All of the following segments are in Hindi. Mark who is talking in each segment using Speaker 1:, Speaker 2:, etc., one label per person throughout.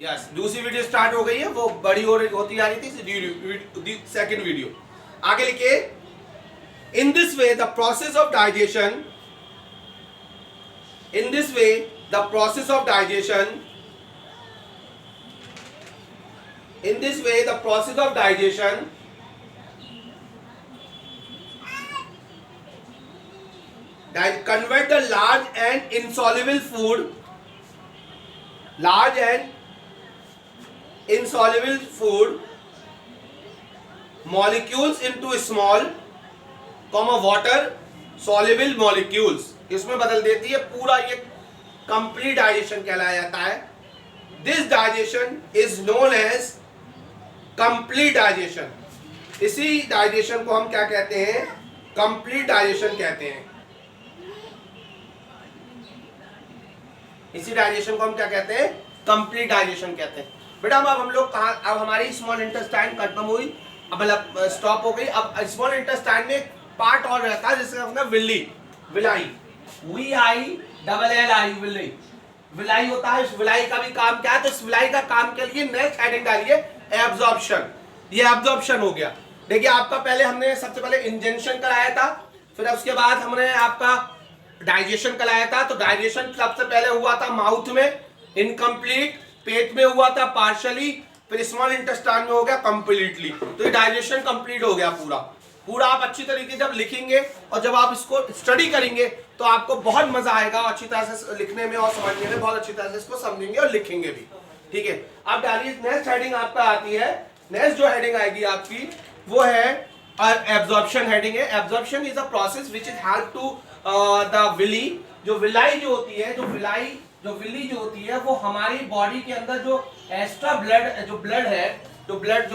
Speaker 1: यस, दूसरी वीडियो स्टार्ट हो गई है, वो बड़ी होती जा रही थी, सेकंड वीडियो। आगे लिखिए, in this way the process of digestion, in this way the process of digestion, in this way the process of digestion convert the large and insoluble food, large and insoluble food molecules into small water soluble molecules, इसमें बदल देती है। पूरा ये complete digestion कहलाया जाता है। This digestion is known as complete digestion. इसी डाइजेशन को हम क्या कहते हैं? कंप्लीट डाइजेशन कहते हैं। इसी डाइजेशन को हम क्या कहते हैं? कंप्लीट डाइजेशन कहते हैं। बेटा अब हम लोग कहाँ, अब हमारी स्मॉल इंटेस्टाइन खत्म हुई, अब मतलब स्टॉप हो गई। अब स्मॉल इंटेस्टाइन में एक पार्ट और रहता है जिसका मतलब Willey, villi, VILLI, Willey, villi होता है। इस विलाई का भी काम क्या है? तो इस विलाई का काम के लिए नेक्स्ट हेडिंग डालिए एब्जॉर्प्शन। ये एब्जॉर्प्शन हो गया। देखिए आपका पहले हमने सबसे पहले इंजेक्शन कराया था, फिर उसके बाद हमने आपका डाइजेशन कराया था। तो डाइजेशन सबसे पहले हुआ था माउथ में, इनकम्प्लीट, पेट में हुआ था पार्शली, फिर स्मॉल इंटेस्टाइन में हो गया कंप्लीटली। तो ये डाइजेशन कंप्लीट हो गया पूरा। पूरा आप अच्छी तरीके से जब लिखेंगे और जब आप इसको स्टडी करेंगे तो आपको बहुत मजा आएगा अच्छी तरह से लिखने में और समझने में, बहुत अच्छी तरह से इसको समझेंगे और लिखेंगे भी। ठीक है, अब डालिए नेक्स्ट हेडिंग आपका आती है। नेक्स्ट जो हेडिंग आएगी आपकी वो है एब्जॉर्प्शन हेडिंग है। Absorption is a process which is help to the villi. जो विलाई जो होती है, जो विली जो होती है वो हमारी बॉडी के अंदर जो एक्स्ट्रा ब्लड, जो ब्लड है, जो ब्लड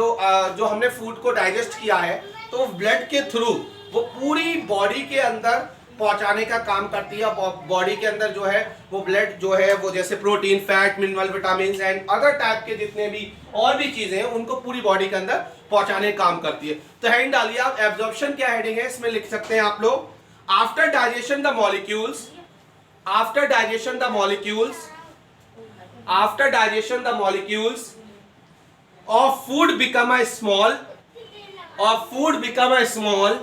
Speaker 1: जो हमने फूड को डाइजेस्ट किया है, तो ब्लड के थ्रू वो पूरी बॉडी के अंदर पहुंचाने का काम करती है। बॉडी के अंदर जो है वो ब्लड जो है वो जैसे protein, fat, mineral, vitamin and other type के जितने भी और भी चीजें हैं उनको पूरी बॉडी के अंदर पहुंचाने का काम करती है। तो हेडिंग डालिए आप, एब्जॉर्प्शन क्या हेडिंग है इसमें लिख सकते हैं आप लोग। After digestion the molecules, after digestion the molecules, after digestion the molecules of food become a small, of food become a small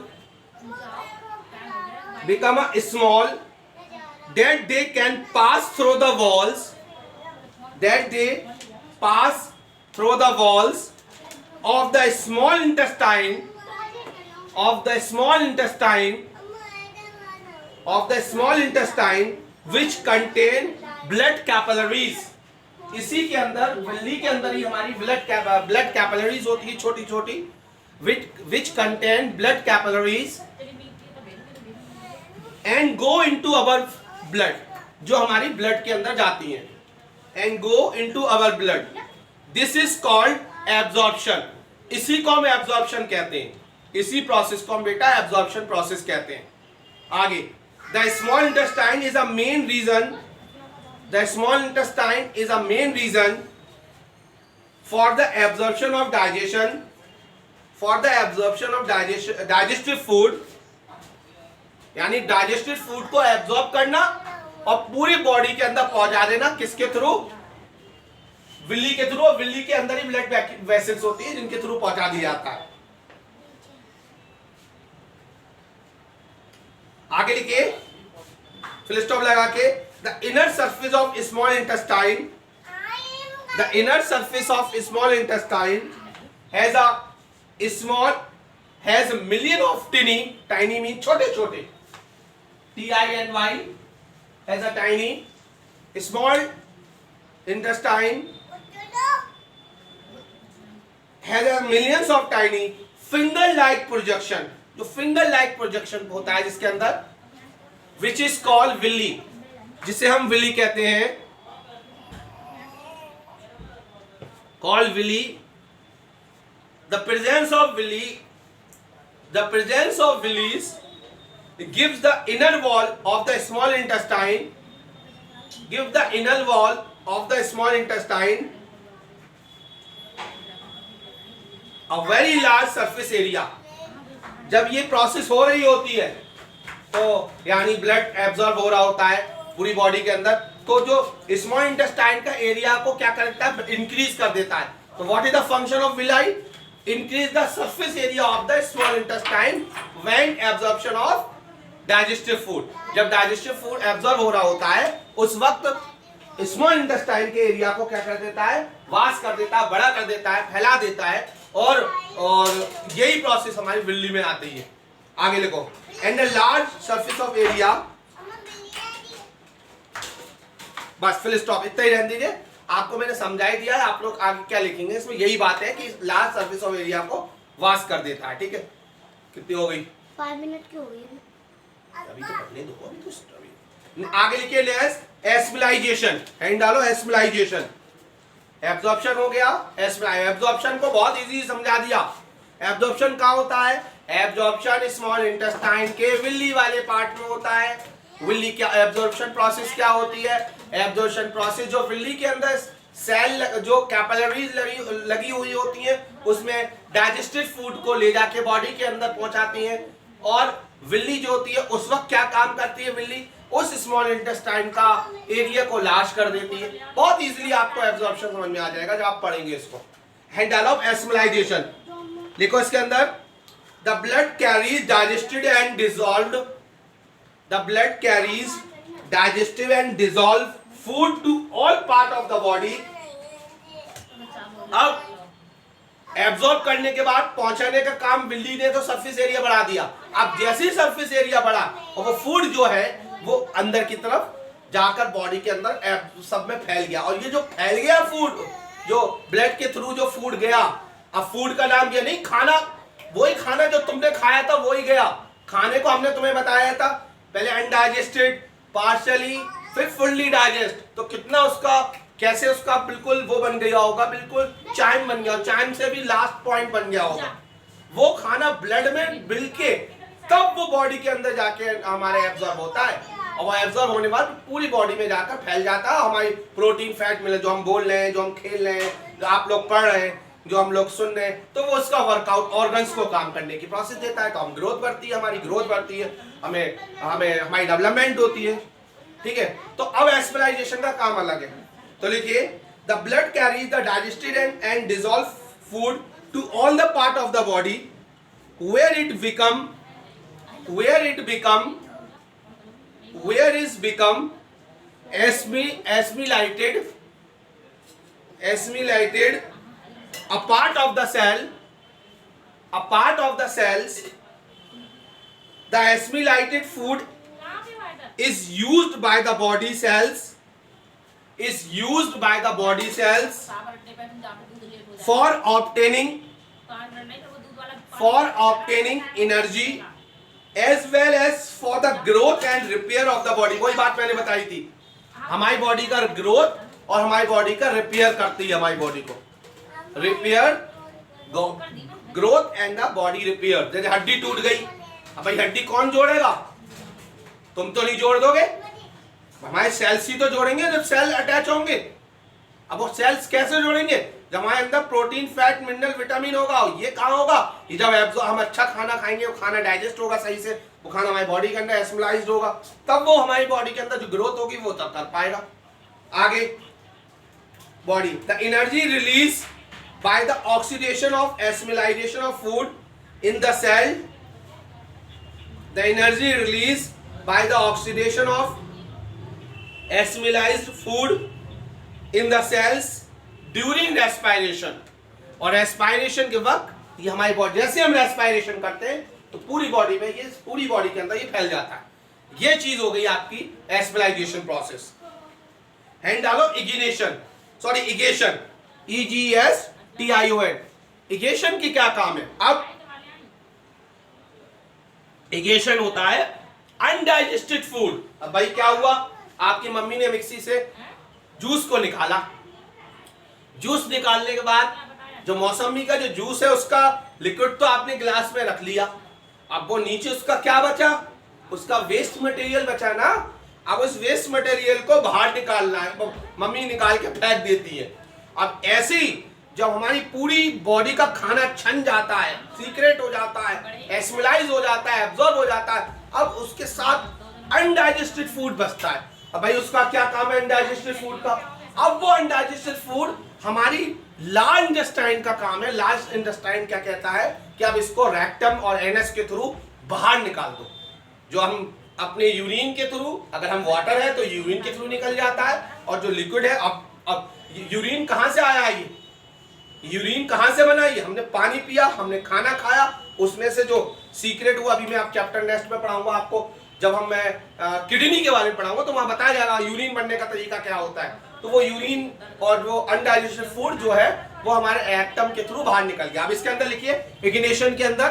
Speaker 1: that they can pass through the walls, that they pass through the walls of the small intestine, of the small intestine, of the small intestine which contain blood capillaries। इसी के अंदर, विल्ली के अंदर ही हमारी ब्लड कैपिलरीज होती है छोटी छोटी, which contain blood capillaries and go into our blood, जो हमारी ब्लड के अंदर जाती हैं, and go into our blood, this is called absorption। इसी को हम absorption कहते हैं, इसी प्रोसेस को हम बेटा absorption प्रोसेस कहते हैं। आगे, the small intestine is a main reason, the small intestine is a main reason for the absorption of digestion, for the absorption of digestive food, यानी डाइजेस्टिव फूड को एब्जॉर्ब करना और पूरी बॉडी के अंदर पहुंचा देना। किसके थ्रू? विल्ली के थ्रू। विल्ली के अंदर ही ब्लड वेसल्स होती है जिनके थ्रू पहुंचा दिया जाता है। आगे लिखिए फुल स्टॉप लगा के, the inner surface of small intestine, the inner surface of small intestine has a small, has a million of tiny mean छोटे छोटे, TINY, has a tiny, small intestine has a millions of tiny finger like projection, जो finger like projection होता है जिसके अंदर, which is called villi, जिसे हम villi कहते हैं, called villi। The presence of villis gives the inner wall of the small intestine, give the inner wall of the small intestine a very large surface area। जब ये प्रोसेस हो रही होती है तो यानी ब्लड एब्जॉर्ब हो रहा होता है पूरी बॉडी के अंदर, तो जो स्मॉल इंटेस्टाइन का एरिया को क्या करता है, इंक्रीज कर देता है। तो what is the function of villi? Increase the surface area of the small intestine when absorption of digestive food. जब डाइजेस्टिव फूड एब्जॉर्ब हो रहा होता है उस वक्त स्मॉल इंटेस्टाइन के एरिया को क्या कर देता है, वास कर देता है, बड़ा कर देता है, फैला देता है, और यही प्रोसेस हमारी विल्ली में आती है। आगे लिखो, and the large surface of area, बस फिल स्टॉप, इतना ही रहने दीजिए। आपको मैंने समझा ही दिया है, आप लोग आगे क्या लिखेंगे इसमें, यही बात है कि लार्ज सरफेस ऑफ एरिया को वास कर देता है। ठीक है, कितनी हो गई?
Speaker 2: 5 मिनट की हो गई।
Speaker 1: अभी तो पढ़ने दो, अभी तो आगे लिखिए लेस एस्मिलाइजेशन, हैंड डालो एस्मिलाइजेशन। एब्जॉर्प्शन हो गया, एब्जॉर्प्शन को बहुत इजी समझा दिया। एब्जॉर्प्शन कहाँ होता है? एब्जॉर्प्शन स्मॉल इंटेस्टाइन के विल्ली वाले पार्ट में होता है। विल्ली क्या एब्जॉर्प्शन प्रोसेस क्या होती है? एब्जॉर्प्शन प्रोसेस जो विल्ली के अंदर सेल जो कैपिलरीज लगी हुई होती हैं उसमें डाइजेस्टेड फूड को ले जाके बॉडी के अंदर पहुंचाती हैं, और विल्ली जो होती है उस वक्त क्या काम करती है, विल्ली उस स्मॉल इंटेस्टाइन का एरिया को लाश कर देती है। बहुत इजीली आपको एब्जॉर्प्शन समझ में आ जाएगा जब आप पढ़ेंगे इसको। हैंड ऑफ एस्मिलाइजेशन लिखो इसके अंदर, the blood carries digested and dissolved, the blood carries digestive and dissolve food to all part of the body. अब एब्जॉर्ब करने के बाद पहुंचाने का काम विल्ली ने तो सरफेस एरिया बढ़ा दिया। अब जैसे ही सरफेस एरिया बढ़ा और वो फूड जो है वो अंदर की तरफ जाकर बॉडी के अंदर सब में फैल गया, और ये जो फैल गया फूड, जो ब्लड के थ्रू जो फूड गया, अब फूड का नाम ये नहीं, खाना वही खाना जो तुमने खाया था वही गया। खाने को हमने तुम्हें बताया था पहले अनडाइजेस्टेड, पार्शियली, फिर फुल्ली डाइजेस्ट। तो कितना उसका कैसे उसका बिल्कुल वो बन गया होगा, बिल्कुल चाइम बन गया, चाइम से भी लास्ट पॉइंट बन गया होगा। वो खाना ब्लड में मिल के तब वो बॉडी के अंदर जाके हमारे एब्जॉर्ब होता है, और वो एब्जॉर्ब होने के बाद पूरी बॉडी में जाकर फैल जाता है। हमारी प्रोटीन फैट मिले, जो हम बोल रहे हैं, जो हम खेल रहे हैं, जो आप लोग पढ़ रहे हैं, जो हम लोग सुन रहे हैं, तो वो उसका वर्कआउट ऑर्गन्स को काम करने की प्रोसेस देता है। तो हम ग्रोथ बढ़ती है, हमारी ग्रोथ बढ़ती है, हमें हमें हमारी डेवलपमेंट होती है। ठीक है, तो अब एस्पिराइजेशन का काम अलग है। तो लिखिए, the blood carries the digested and dissolve food to all the part of the body where is become assimilated a part of the cells. The assimilated food is used by the body cells for obtaining energy as well as for the growth and repair of the body। वही बात मैंने बताई थी, हमारी बॉडी का ग्रोथ और हमारी बॉडी का रिपेयर करती है। हमारी बॉडी को repair, growth and the body repair. जैसे हड्डी टूट गई, अब भाई हड्डी कौन जोड़ेगा? तुम तो नहीं जोड़ दोगे, हमारे सेल्स ही तो जोड़ेंगे जब सेल अटैच होंगे। अब वो सेल्स कैसे जोड़ेंगे? जब हमारे अंदर प्रोटीन, फैट, मिनरल, विटामिन होगा। ये कहाँ होगा? ये जब हम अच्छा खाना खाएंगे, वो खाना डाइजेस्ट होगा सही से, वो खाना हमारी बॉडी के अंदर एस्मिलाइज्ड होगा, तब वो हमारी बॉडी के अंदर जो ग्रोथ होगी वो तब कर पाएगा। आगे body, the energy release by the oxidation of assimilation of food in the cell, the energy release by the oxidation of assimilated food in the cells during respiration. और रेस्पिरेशन के वक्त ये हमारी बॉडी, जैसे हम रेस्पिरेशन करते हैं तो पूरी बॉडी में, ये पूरी बॉडी के अंदर ये फैल जाता है। ये चीज हो गई आपकी एस्पिराइजेशन प्रोसेस। हैंड डालो इग्निशन, सॉरी इगेशन, EGSTION। इगेशन की क्या काम है? अब इगेशन होता है अनडाइजेस्टेड फूड। अब भाई क्या हुआ, आपकी मम्मी ने मिक्सी से जूस को निकाला, जूस निकालने के बाद जो मौसमी का जो जूस है उसका लिक्विड तो आपने गिलास में रख लिया, अब वो नीचे उसका क्या बचा? उसका वेस्ट मटेरियल बचा ना। अब उस वेस्ट मटेरियल को बाहर निकालना है, मम्मी निकाल के फेंक देती है। अब ऐसे ही जब हमारी पूरी बॉडी का खाना छन जाता है, सीक्रेट हो जाता है, एस्मिलाइज हो जाता है, एब्जॉर्ब हो जाता है, अब उसके साथ अनडाइजेस्टेड फूड बचता है, अब भाई उसका क्या काम है अनडाइजेस्टेड फूड का? अब वो अनडाइजेस्टेड फूड हमारी लार्ज इंटेस्टाइन का काम है। लार्ज इंटेस्टाइन क्या कहता है कि अब इसको रेक्टम और एनस के थ्रू बाहर निकाल दो। जो हम अपने यूरिन के थ्रू, अगर हम वाटर है तो यूरिन के थ्रू निकल जाता है, और जो लिक्विड है, अब यूरिन कहां से आया? ये यूरिन कहां से बना? ये हमने पानी पिया, हमने खाना खाया, उसमें से जो सीक्रेट हुआ, अभी मैं आप चैप्टर नेक्स्ट में पढ़ाऊंगा आपको, जब हम मैं किडनी के बारे में पढ़ाऊंगा तो वहां बताया जाएगा यूरिन बनने का तरीका क्या होता है। तो वो यूरिन और वो अनडाइजेस्टेड फूड जो है वो हमारे रेक्टम के थ्रू बाहर निकल गया। अब इसके अंदर लिखिए इग्निशन के अंदर,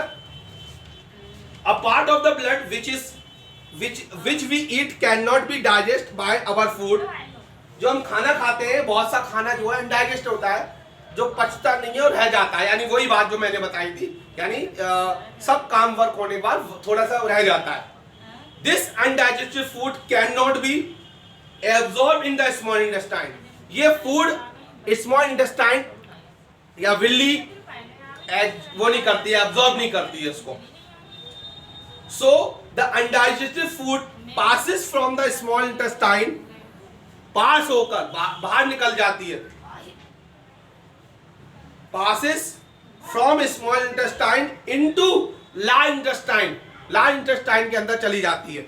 Speaker 1: a part of the blood which we eat cannot be digest by our food। जो हम खाना खाते हैं, बहुत सा खाना जो है अनडाइजेस्ट होता है, जो पचता नहीं है और रह जाता है, यानी वही बात जो मैंने बताई थी, यानी सब काम वर्क होने के बाद थोड़ा सा रह जाता है। This undigested food can not be absorb in the small intestine. ये फूड स्मॉल इंटेस्टाइन या विल्ली वो नहीं करती है, एब्जॉर्ब नहीं करती है इसको। So the undigested food passes from the small intestine, pass होकर बाहर निकल जाती है, passes from small intestine into large intestine, large intestine के अंदर चली जाती है।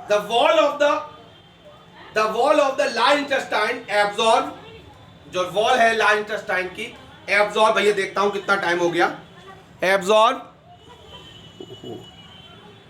Speaker 1: The wall of the large intestine absorb, जो wall है large intestine की, absorb, भैया देखता हूं कितना टाइम हो गया, absorb